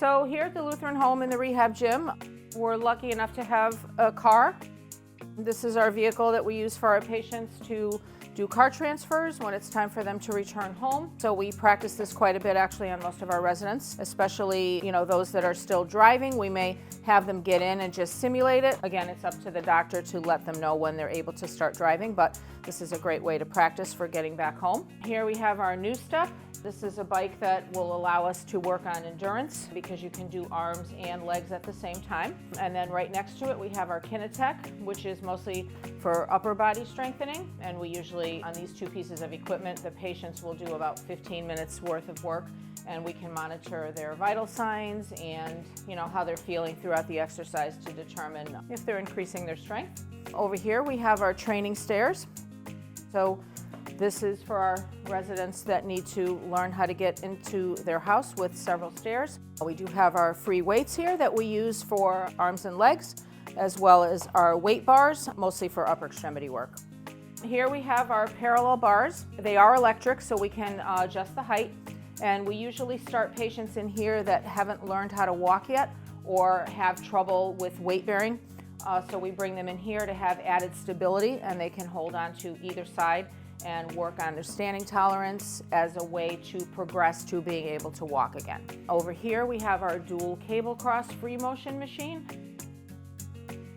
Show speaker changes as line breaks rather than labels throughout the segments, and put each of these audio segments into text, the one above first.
So here at the Lutheran home in the rehab gym, we're lucky enough to have a car. This is our vehicle that we use for our patients to do car transfers when it's time for them to return home. So we practice this quite a bit actually on most of our residents, especially those that are still driving. We may have them get in and just simulate it. Again, it's up to the doctor to let them know when they're able to start driving, but this is a great way to practice for getting back home. Here we have our new step. This is a bike that will allow us to work on endurance because you can do arms and legs at the same time. And then right next to it we have our Kinetech, which is mostly for upper body strengthening. And we usually, on these two pieces of equipment, the patients will do about 15 minutes worth of work, and we can monitor their vital signs and how they're feeling throughout the exercise to determine if they're increasing their strength. Over here we have our training stairs. So this is for our residents that need to learn how to get into their house with several stairs. We do have our free weights here that we use for arms and legs, as well as our weight bars, mostly for upper extremity work. Here we have our parallel bars. They are electric, so we can adjust the height. And we usually start patients in here that haven't learned how to walk yet or have trouble with weight bearing. So we bring them in here to have added stability, and they can hold on to either side and work on their standing tolerance as a way to progress to being able to walk again. Over here we have our dual cable cross free motion machine,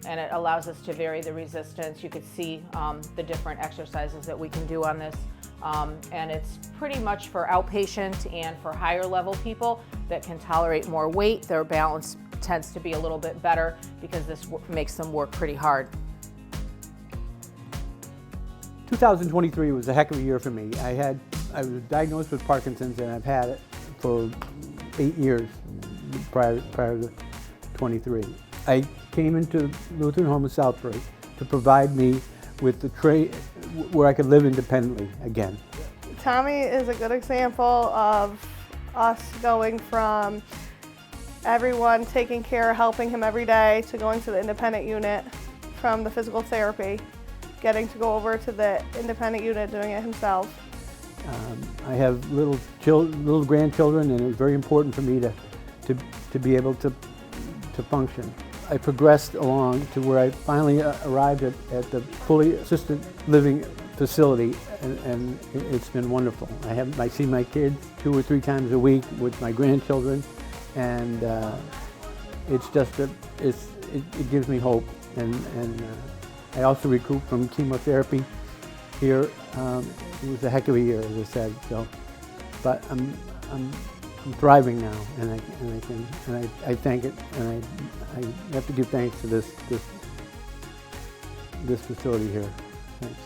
and it allows us to vary the resistance. You can see the different exercises that we can do on this, and it's pretty much for outpatient and for higher level people that can tolerate more weight. Their balance tends to be a little bit better because this makes them work pretty hard.
2023 was a heck of a year for me. I was diagnosed with Parkinson's, and I've had it for 8 years prior to 23. I came into Lutheran Home in Southbury to provide me with the where I could live independently again.
Tommy is a good example of us going from everyone taking care, helping him every day, to going to the independent unit, from the physical therapy, getting to go over to the independent unit, doing it himself.
I have little grandchildren, and it was very important for me to be able to function. I progressed along to where I finally arrived at the fully assisted living facility, and it's been wonderful. I see my kids 2 or 3 times a week with my grandchildren, and it's just it gives me hope, and I also recoup from chemotherapy here. It was a heck of a year, as I said. So, but I'm thriving now, and I thank it, and I have to give thanks to this facility here. Thanks.